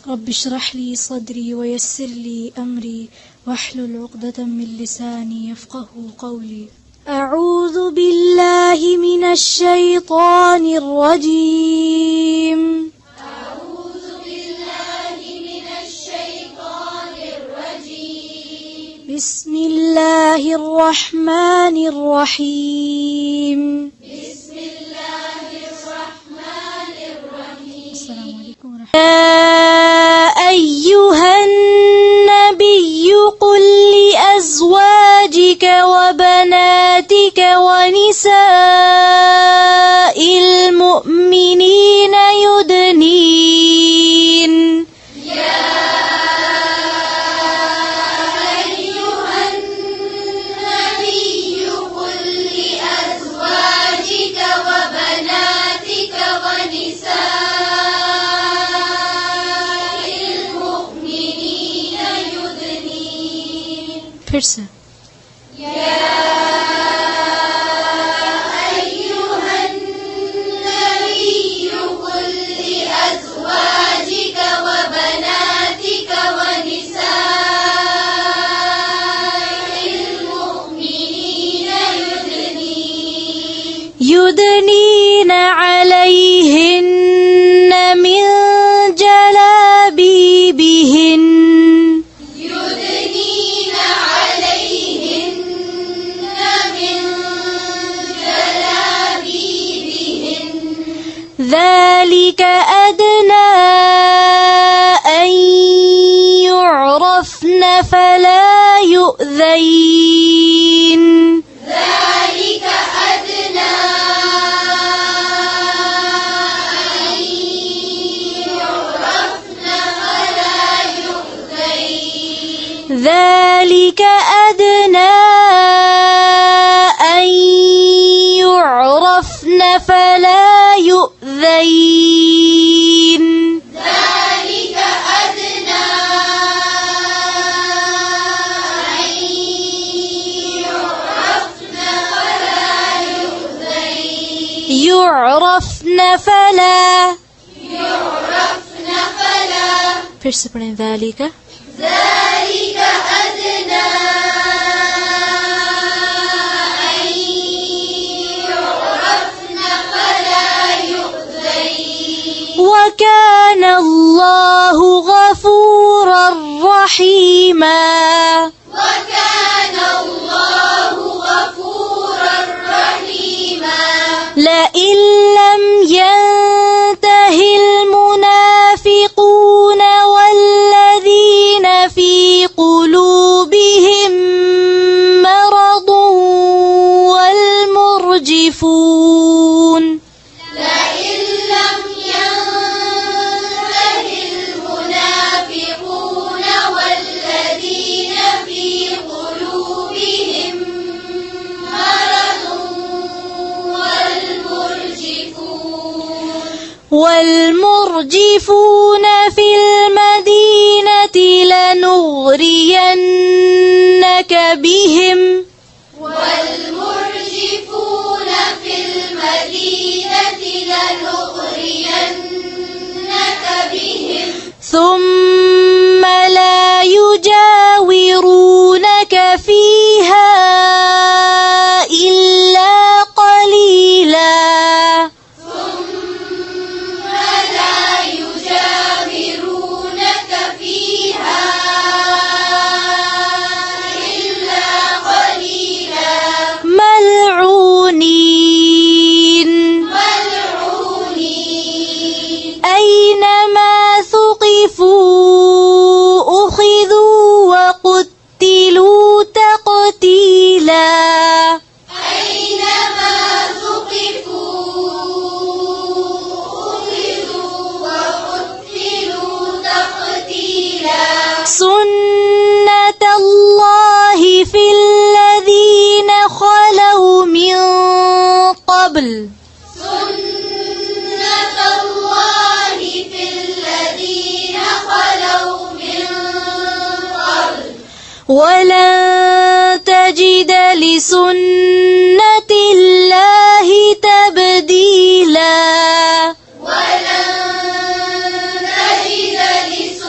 رب اشرح لي صدري ويسر لي أمري واحلل عقدة من لساني يفقه قولي. أعوذ بالله من الشيطان الرجيم. أعوذ بالله من الشيطان الرجيم. بسم الله الرحمن الرحيم. بسم الله الرحمن الرحيم. السلام عليكم ورحمة الله. يا أيها النبي قل لأزواجك وبناتك ونساء المؤمنين يدنين फिर से يدنين عليهن من جلابيبهن ذلك أدنى أن يعرفن فلا يؤذين. ذلك أدنى أن يعرفن فلا يؤذين. ذلك أدنى أن يعرفن فلا يؤذين. ذلك أدنى أن يعرفن فلا يؤذين. يعرفن فلا फिर से पढ़ें ذلك ذلك أدنى أن يعرفن فلا يؤذين. وكان الله غفورا رحيما. وكان الله غفورا رحيما. لئن لم ينته المنافقون والذين في قلوبهم مرض والمرجفون لئن لم ينته المنافقون والذين في قلوبهم مرض والمرجفون في المدينة لنغرينك بهم والمرجفون في المدينة لنغرينك بهم ثم لا يجاورونك فيها إلا قليلا. ثم لا يجاورونك فيها إلا قليلا. ملعونين أينما ثقفوا أخذوا وقتلوا تقتيلا. أينما ثقفوا أخذوا وقتلوا تقتيلا. سنة الله في الذين خلوا من قبل سنة الله في الذين خلوا من قبل ولن تجد لسنة الله تبديلا. ولن تجد لسنة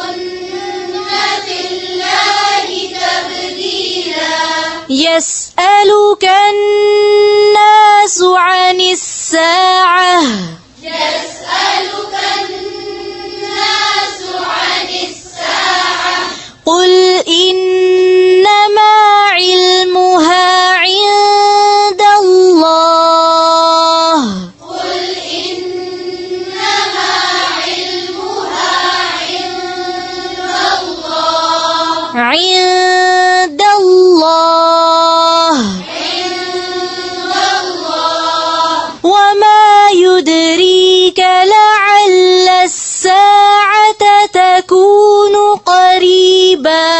وما يدريك لعل الساعة تكون قريبا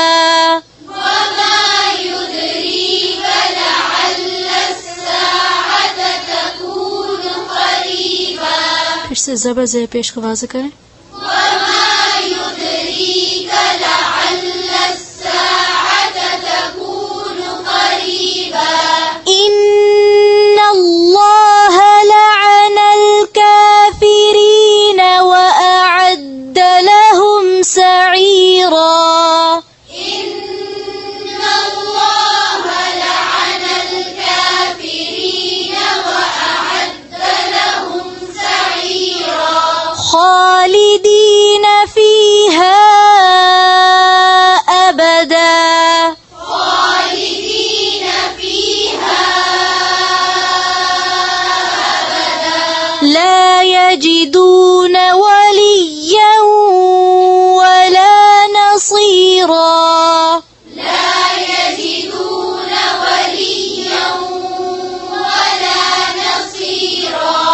وما يدريك لعل الساعة تكون قريبا फिर से ज़बर ज़ेर पेश आवाज़ करें وما يدريك لعل الساعة تكون قريبا إن الله لعن الكافرين وأعد لهم سعيرا إن الله لعن الكافرين وأعد لهم سعيرا خالدين فيها أبدا خالدين فيها لا يجدون وليا ولا نصيرا لا يجدون وليا ولا نصيرا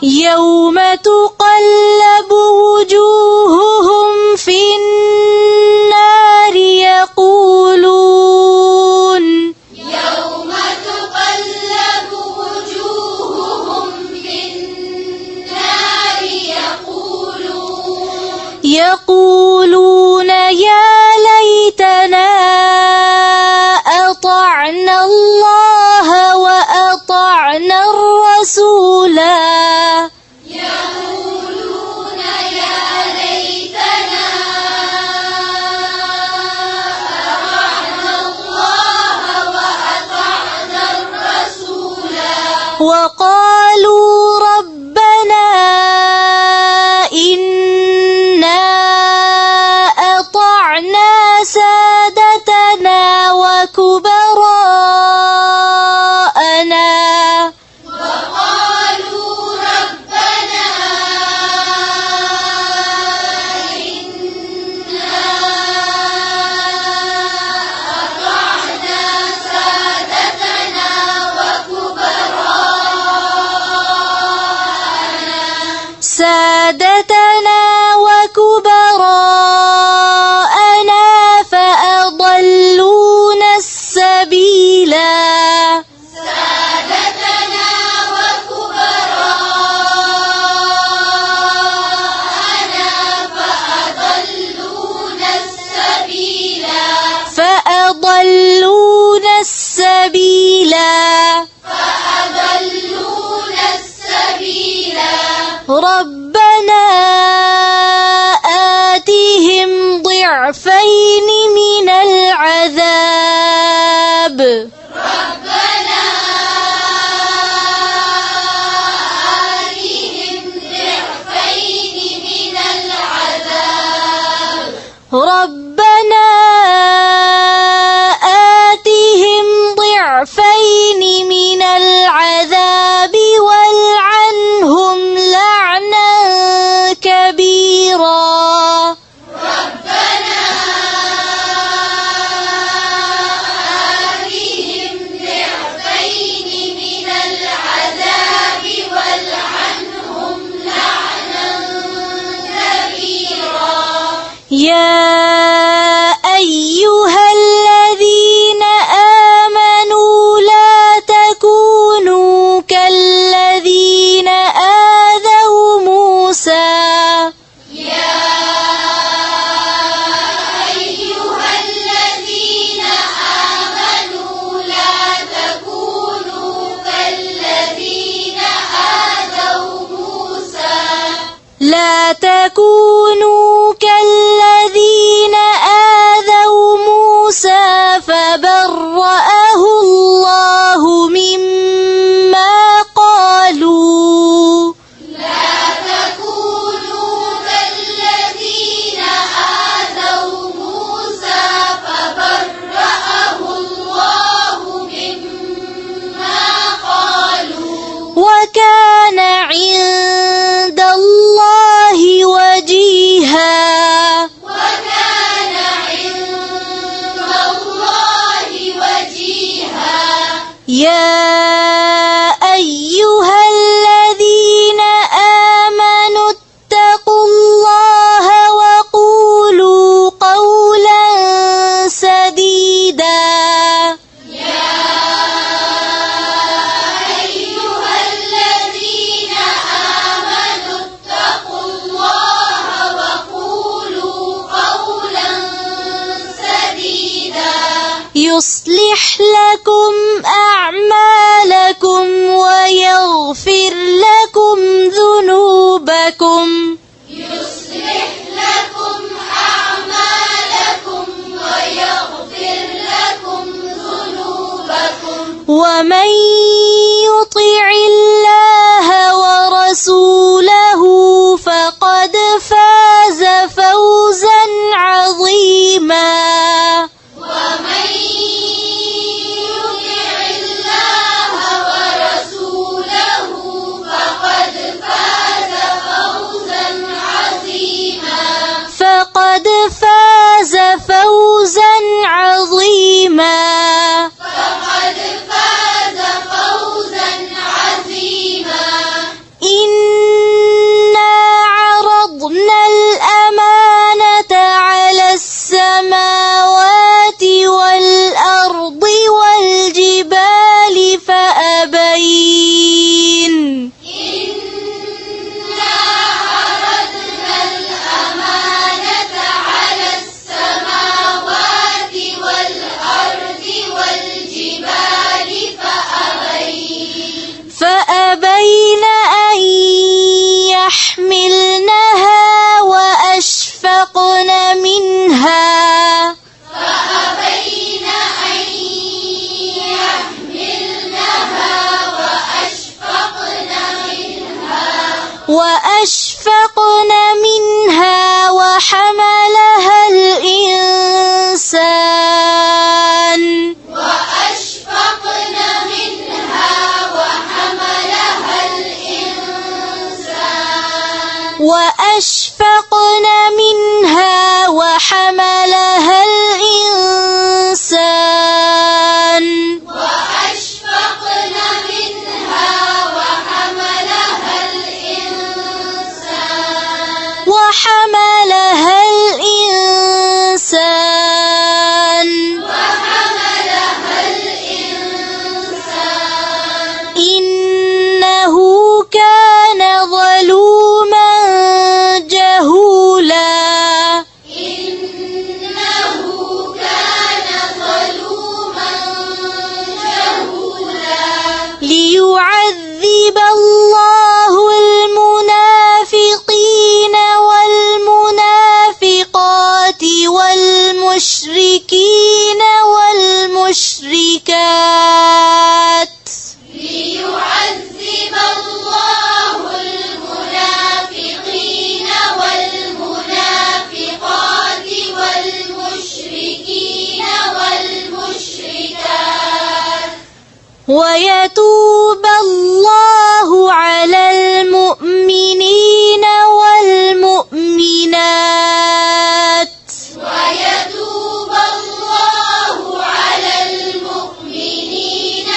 يوم تقلب وجوههم في النار يقولون يوم تقلب وجوههم في النار يقولون يا ليتنا أطعنا الله وأطعنا الرسولا يقولون يا ليتنا أطعنا الله وأطعنا الرسولا وقالوا ربنا إنا أطعنا سادتنا وكبراءنا وقالوا ربنا إنا أطعنا سادتنا وكبراءنا فأضلونا السبيلا سادتنا وكبراءنا فأضلونا السبيلا فأضلونا السبيلا ربنا آتهم ضعفين من العذاب ربنا آتهم ضعفين من العذاب ربنا آتهم ضعفين من العذاب والعنهم لعنا كبيرا ربنا آتهم ضعفين من العذاب والعنهم لعنا كبيرا يا أيها الذين آمنوا لا تكونوا كالذين آذوا موسى يا أيها الذين آمنوا لا تكونوا كالذين آذوا موسى لا تكونوا كالذين آذوا موسى فبرأه الله مما قالوا لا تكونوا كالذين آذوا موسى فبرأه الله مما قالوا وكان عند الله وجيها وكان عند الله وجيها يا أيها الذين يصلح لكم أعمالكم ويغفر لكم ذنوبكم يصلح لكم أعمالكم ويغفر لكم ذنوبكم ومن يطع الله ورسوله فقد فاز فوزا عظيما ومن يطع الله ورسوله فقد فاز فوزا عظيما فقد فاز فوزا عظيما فقد فاز فوزا عظيما إنا عرضنا الأمانة على السماوات والأرض والجبال فأبين إنا عرضنا الأمانة على السماوات والأرض والجبال فأبين أن يحملنها وأشفقن منها فأبين أن يحملنها وأشفقن منها وحملها الإنسان وأشفقن منها وحملها الإنسان وأشفقن منها وحملها الإنسان وأشفقن منها وحملها الإنسان وحملها الإنسان وحملها الإنسان إنه كان ظلوما جهولا إنه كان ظلوما جهولا ليعذب الله المنافقين والمنافقات والمشركين والمشركات ليعذب الله المنافقين والمنافقات والمشركين والمشركات ويتوب الله على المؤمنين والمؤمنات ويتوب الله على المؤمنين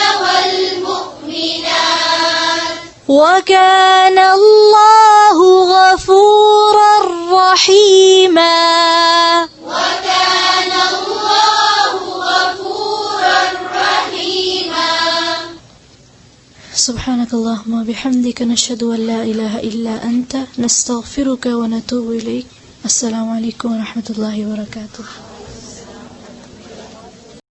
والمؤمنات وكان الله غفورا رحيما وكان الله غفورا رحيما سبحانك اللهم وبحمدك نشهد أن لا إله إلا أنت نستغفرك ونتوب إليك السلام عليكم ورحمة الله وبركاته